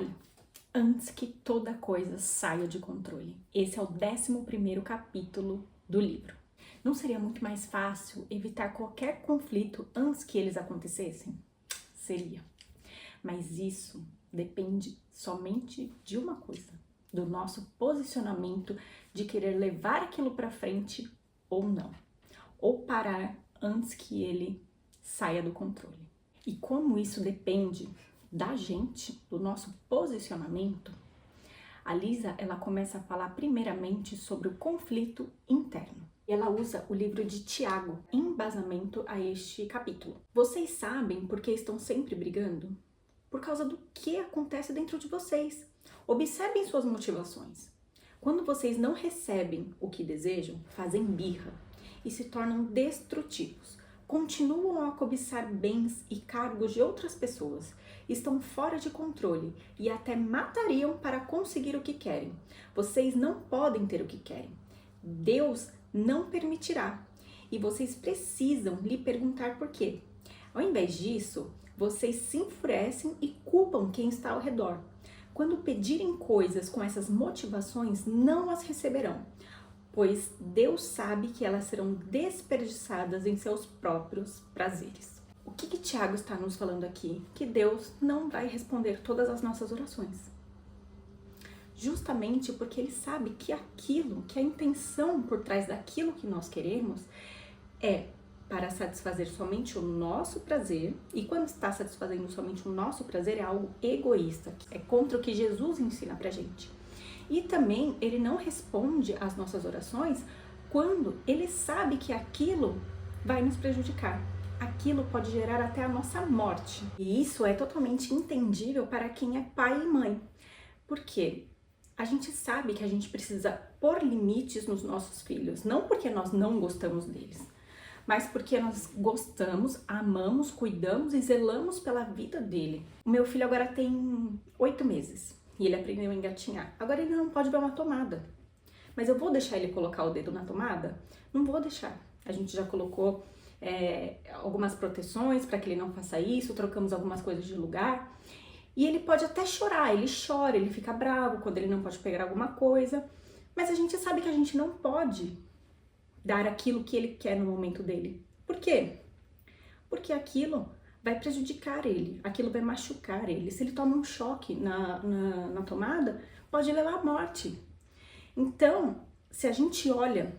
Pare antes que toda coisa saia de controle. Esse é o 11º capítulo do livro. Não seria muito mais fácil evitar qualquer conflito antes que eles acontecessem? Seria. Mas isso depende somente de uma coisa, do nosso posicionamento de querer levar aquilo para frente ou não, ou parar antes que ele saia do controle. E como isso depende da gente, do nosso posicionamento, a Lisa, ela começa a falar primeiramente sobre o conflito interno. Ela usa o livro de Tiago em embasamento a este capítulo. Vocês sabem por que estão sempre brigando? Por causa do que acontece dentro de vocês. Observem suas motivações. Quando vocês não recebem o que desejam, fazem birra e se tornam destrutivos. Continuam a cobiçar bens e cargos de outras pessoas, estão fora de controle e até matariam para conseguir o que querem. Vocês não podem ter o que querem. Deus não permitirá e vocês precisam lhe perguntar por quê. Ao invés disso, vocês se enfurecem e culpam quem está ao redor. Quando pedirem coisas com essas motivações, não as receberão, pois Deus sabe que elas serão desperdiçadas em seus próprios prazeres. O que Tiago está nos falando aqui? Que Deus não vai responder todas as nossas orações. Justamente porque Ele sabe que que a intenção por trás daquilo que nós queremos é para satisfazer somente o nosso prazer, e quando está satisfazendo somente o nosso prazer é algo egoísta, é contra o que Jesus ensina pra gente. E também Ele não responde às nossas orações quando Ele sabe que aquilo vai nos prejudicar. Aquilo pode gerar até a nossa morte. E isso é totalmente entendível para quem é pai e mãe. Por quê? A gente sabe que a gente precisa pôr limites nos nossos filhos, não porque nós não gostamos deles, mas porque nós gostamos, amamos, cuidamos e zelamos pela vida dele. O meu filho agora tem 8 meses e ele aprendeu a engatinhar. Agora ele não pode ver uma tomada. Mas eu vou deixar ele colocar o dedo na tomada? Não vou deixar. A gente já colocou algumas proteções para que ele não faça isso, trocamos algumas coisas de lugar. E ele pode até chorar, ele chora, ele fica bravo quando ele não pode pegar alguma coisa. Mas a gente sabe que a gente não pode dar aquilo que ele quer no momento dele. Por quê? Porque aquilo vai prejudicar ele, aquilo vai machucar ele. Se ele toma um choque na tomada, pode levar à morte. Então, se a gente olha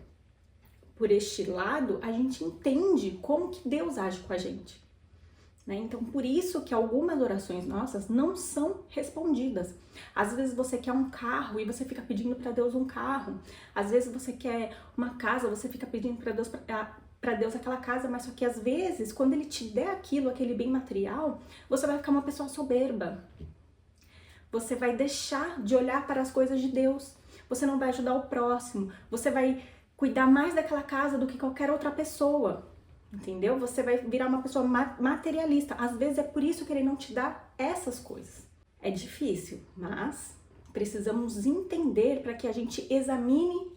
por este lado, a gente entende como que Deus age com a gente. Né? Então, por isso que algumas orações nossas não são respondidas. Às vezes você quer um carro e você fica pedindo para Deus um carro. Às vezes você quer uma casa, você fica pedindo para Deus aquela casa, mas só que às vezes, quando Ele te der aquilo, aquele bem material, você vai ficar uma pessoa soberba. Você vai deixar de olhar para as coisas de Deus. Você não vai ajudar o próximo. Você vai cuidar mais daquela casa do que qualquer outra pessoa. Entendeu? Você vai virar uma pessoa materialista. Às vezes é por isso que Ele não te dá essas coisas. É difícil, mas precisamos entender para que a gente examine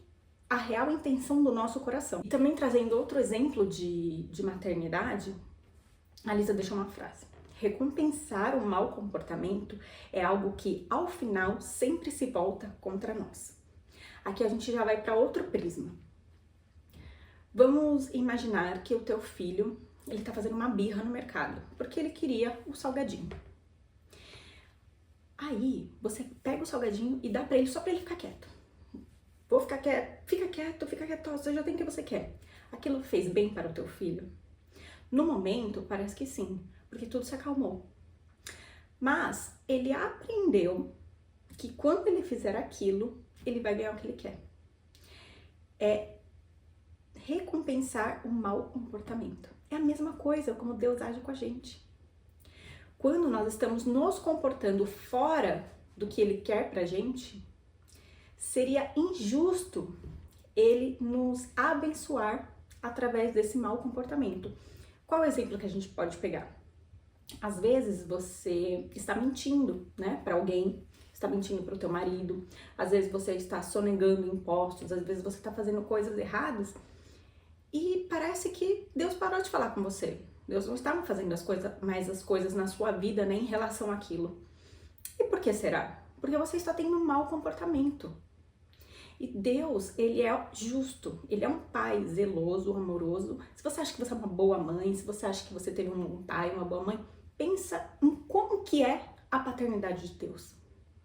a real intenção do nosso coração. E também trazendo outro exemplo de maternidade, a Lisa deixou uma frase. Recompensar o mau comportamento é algo que, ao final, sempre se volta contra nós. Aqui a gente já vai para outro prisma. Vamos imaginar que o teu filho, ele tá fazendo uma birra no mercado, porque ele queria o salgadinho. Aí, você pega o salgadinho e dá pra ele só pra ele ficar quieto. Vou ficar quieto, fica quieto, você já tem o que você quer. Aquilo fez bem para o teu filho? No momento, parece que sim, porque tudo se acalmou. Mas ele aprendeu que quando ele fizer aquilo, ele vai ganhar o que ele quer. É recompensar o mau comportamento. É a mesma coisa como Deus age com a gente. Quando nós estamos nos comportando fora do que Ele quer pra gente, seria injusto Ele nos abençoar através desse mau comportamento. Qual é o exemplo que a gente pode pegar? Às vezes você está mentindo, né, para alguém, está mentindo para o teu marido, às vezes você está sonegando impostos, às vezes você está fazendo coisas erradas e parece que Deus parou de falar com você. Deus não estava fazendo as coisas na sua vida, né, em relação àquilo. E por que será? Porque você está tendo um mau comportamento. E Deus, ele é justo, ele é um pai zeloso, amoroso. Se você acha que você é uma boa mãe, se você acha que você teve um pai, uma boa mãe, pensa em como que é a paternidade de Deus,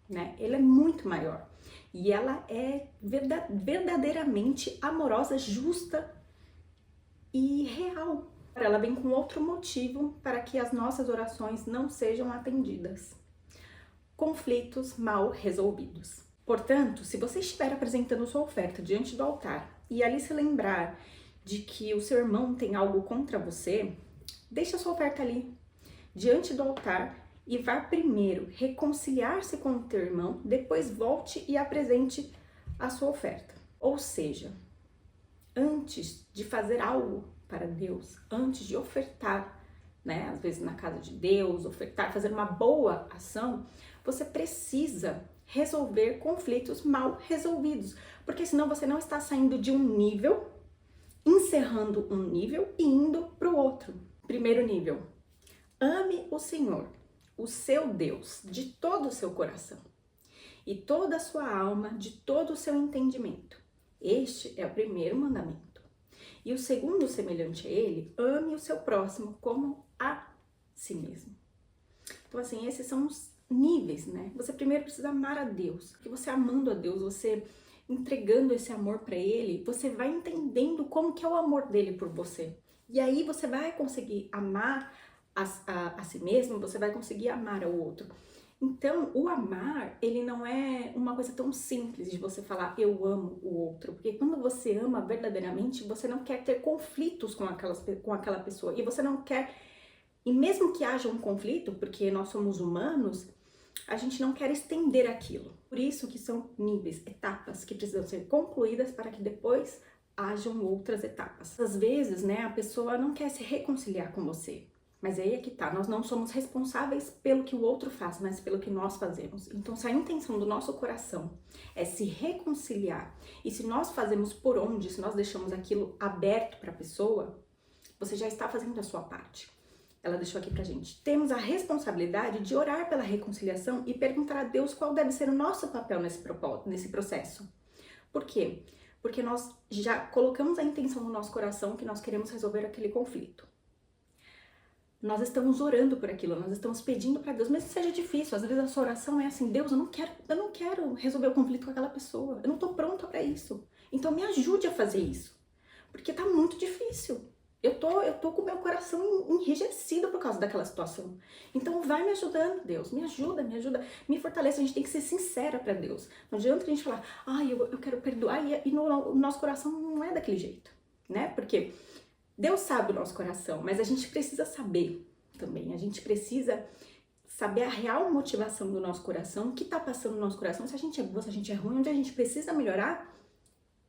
né? Ele é muito maior. E ela é verdadeiramente amorosa, justa e real. Ela vem com outro motivo para que as nossas orações não sejam atendidas. Conflitos mal resolvidos. Portanto, se você estiver apresentando sua oferta diante do altar e ali se lembrar de que o seu irmão tem algo contra você, deixe a sua oferta ali, diante do altar, e vá primeiro reconciliar-se com o teu irmão, depois volte e apresente a sua oferta. Ou seja, antes de fazer algo para Deus, antes de ofertar, né, às vezes na casa de Deus, ofertar, fazer uma boa ação, você precisa resolver conflitos mal resolvidos, porque senão você não está saindo de um nível, encerrando um nível e indo para o outro. Primeiro nível, ame o Senhor, o seu Deus, de todo o seu coração e toda a sua alma, de todo o seu entendimento. Este é o primeiro mandamento. E o segundo, semelhante a ele, ame o seu próximo como a si mesmo. Então, assim, esses são os níveis, né? Você primeiro precisa amar a Deus, porque você amando a Deus, você entregando esse amor para ele, você vai entendendo como que é o amor dele por você. E aí você vai conseguir amar a si mesmo, você vai conseguir amar ao outro. Então, o amar, ele não é uma coisa tão simples de você falar eu amo o outro, porque quando você ama verdadeiramente, você não quer ter conflitos com aquela pessoa, e você não quer, e mesmo que haja um conflito, porque nós somos humanos, a gente não quer estender aquilo. Por isso que são níveis, etapas que precisam ser concluídas para que depois hajam outras etapas. Às vezes, né, a pessoa não quer se reconciliar com você. Mas aí é que tá, nós não somos responsáveis pelo que o outro faz, mas pelo que nós fazemos. Então, se a intenção do nosso coração é se reconciliar, e se nós fazemos por onde, se nós deixamos aquilo aberto para a pessoa, você já está fazendo a sua parte. Ela deixou aqui pra gente. Temos a responsabilidade de orar pela reconciliação e perguntar a Deus qual deve ser o nosso papel nesse processo. Por quê? Porque nós já colocamos a intenção no nosso coração que nós queremos resolver aquele conflito. Nós estamos orando por aquilo, nós estamos pedindo para Deus, mesmo que seja difícil. Às vezes a sua oração é assim: Deus, eu não quero resolver o conflito com aquela pessoa, eu não tô pronta para isso. Então me ajude a fazer isso, porque tá muito difícil. Eu tô com o meu coração enrijecido por causa daquela situação. Então vai me ajudando, Deus, me ajuda, me fortalece. A gente tem que ser sincera para Deus. Não adianta a gente falar, eu quero perdoar, e no nosso coração não é daquele jeito, né? Porque Deus sabe o nosso coração, mas a gente precisa saber também. A gente precisa saber a real motivação do nosso coração, o que tá passando no nosso coração, se a gente é boa, se a gente é ruim, onde a gente precisa melhorar,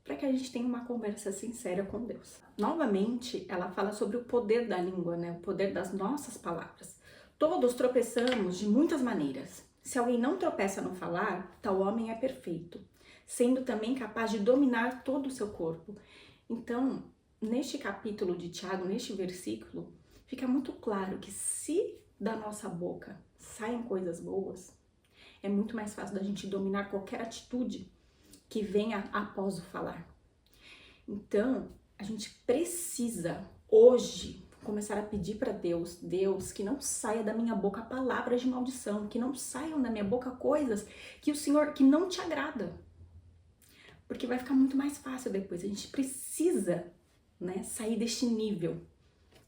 para que a gente tenha uma conversa sincera com Deus. Novamente, ela fala sobre o poder da língua, né? O poder das nossas palavras. Todos tropeçamos de muitas maneiras. Se alguém não tropeça no falar, tal homem é perfeito, sendo também capaz de dominar todo o seu corpo. Então, neste capítulo de Tiago, neste versículo, fica muito claro que se da nossa boca saem coisas boas, é muito mais fácil da gente dominar qualquer atitude que venha após o falar. Então, a gente precisa hoje começar a pedir para Deus, que não saia da minha boca palavras de maldição, que não saiam da minha boca coisas que o Senhor, que não te agrada. Porque vai ficar muito mais fácil depois. A gente precisa, né, sair deste nível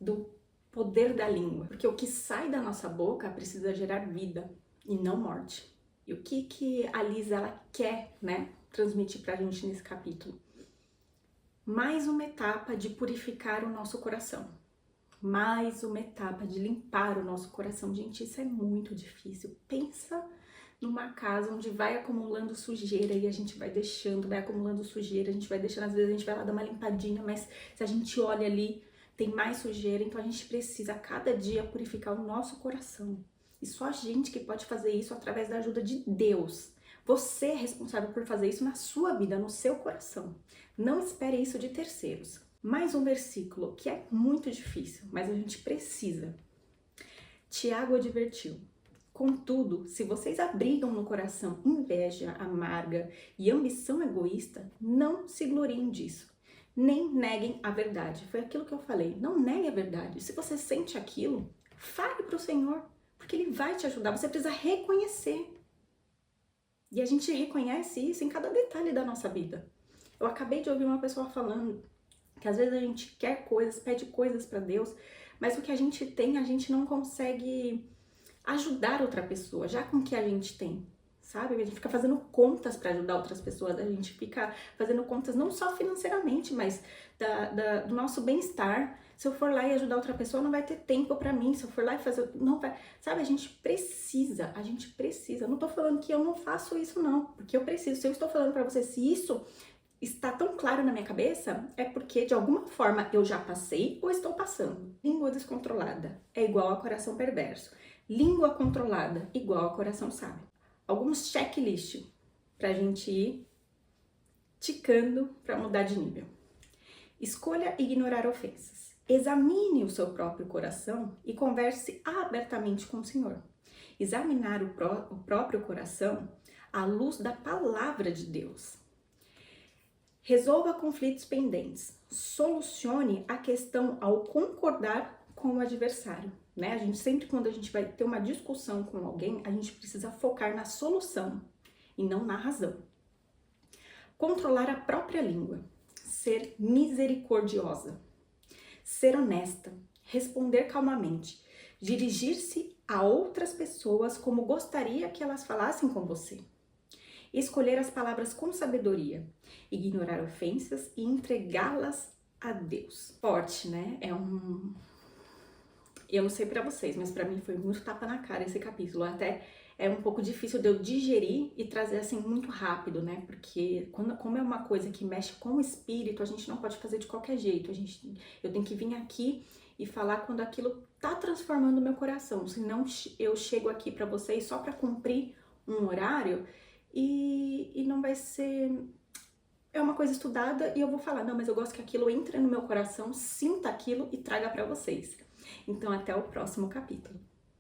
do poder da língua, porque o que sai da nossa boca precisa gerar vida e não morte. E o que a Lisa ela quer, né, transmitir pra gente nesse capítulo? Mais uma etapa de purificar o nosso coração. Mais uma etapa de limpar o nosso coração. Gente, isso é muito difícil. Pensa numa casa onde vai acumulando sujeira e a gente vai deixando, vai acumulando sujeira, a gente vai deixando, às vezes a gente vai lá dar uma limpadinha, mas se a gente olha ali, tem mais sujeira, então a gente precisa a cada dia purificar o nosso coração. E só a gente que pode fazer isso através da ajuda de Deus. Você é responsável por fazer isso na sua vida, no seu coração. Não espere isso de terceiros. Mais um versículo que é muito difícil, mas a gente precisa. Tiago advertiu: Contudo, se vocês abrigam no coração inveja amarga e ambição egoísta, não se gloriem disso. Nem neguem a verdade. Foi aquilo que eu falei. Não negue a verdade. Se você sente aquilo, fale para o Senhor, porque Ele vai te ajudar. Você precisa reconhecer. E a gente reconhece isso em cada detalhe da nossa vida. Eu acabei de ouvir uma pessoa falando que às vezes a gente quer coisas, pede coisas para Deus, mas o que a gente tem, a gente não consegue ajudar outra pessoa, já com o que a gente tem, sabe? A gente fica fazendo contas para ajudar outras pessoas, a gente fica fazendo contas não só financeiramente, mas do nosso bem-estar. Se eu for lá e ajudar outra pessoa, não vai ter tempo para mim. Se eu for lá e fazer, não vai, sabe? A gente precisa. Eu não tô falando que eu não faço isso não, porque eu preciso. Se eu estou falando para você, se isso está tão claro na minha cabeça, é porque de alguma forma eu já passei ou estou passando. Língua descontrolada é igual a coração perverso. Língua controlada igual a coração sábio. Alguns checklists pra gente ir ticando para mudar de nível. Escolha ignorar ofensas. Examine o seu próprio coração e converse abertamente com o Senhor. Examinar o próprio coração à luz da palavra de Deus. Resolva conflitos pendentes. Solucione a questão ao concordar com o adversário. Né? A gente sempre, quando a gente vai ter uma discussão com alguém, a gente precisa focar na solução e não na razão. Controlar a própria língua. Ser misericordiosa. Ser honesta. Responder calmamente. Dirigir-se a outras pessoas como gostaria que elas falassem com você. Escolher as palavras com sabedoria, ignorar ofensas e entregá-las a Deus. Forte, né? Eu não sei pra vocês, mas pra mim foi muito tapa na cara esse capítulo. Até é um pouco difícil de eu digerir e trazer assim muito rápido, né? Porque como é uma coisa que mexe com o espírito, a gente não pode fazer de qualquer jeito. Eu tenho que vir aqui e falar quando aquilo tá transformando o meu coração. Senão eu chego aqui pra vocês só pra cumprir um horário e não vai ser... É uma coisa estudada e eu vou falar, não, mas eu gosto que aquilo entre no meu coração, sinta aquilo e traga pra vocês. Então, até o próximo capítulo.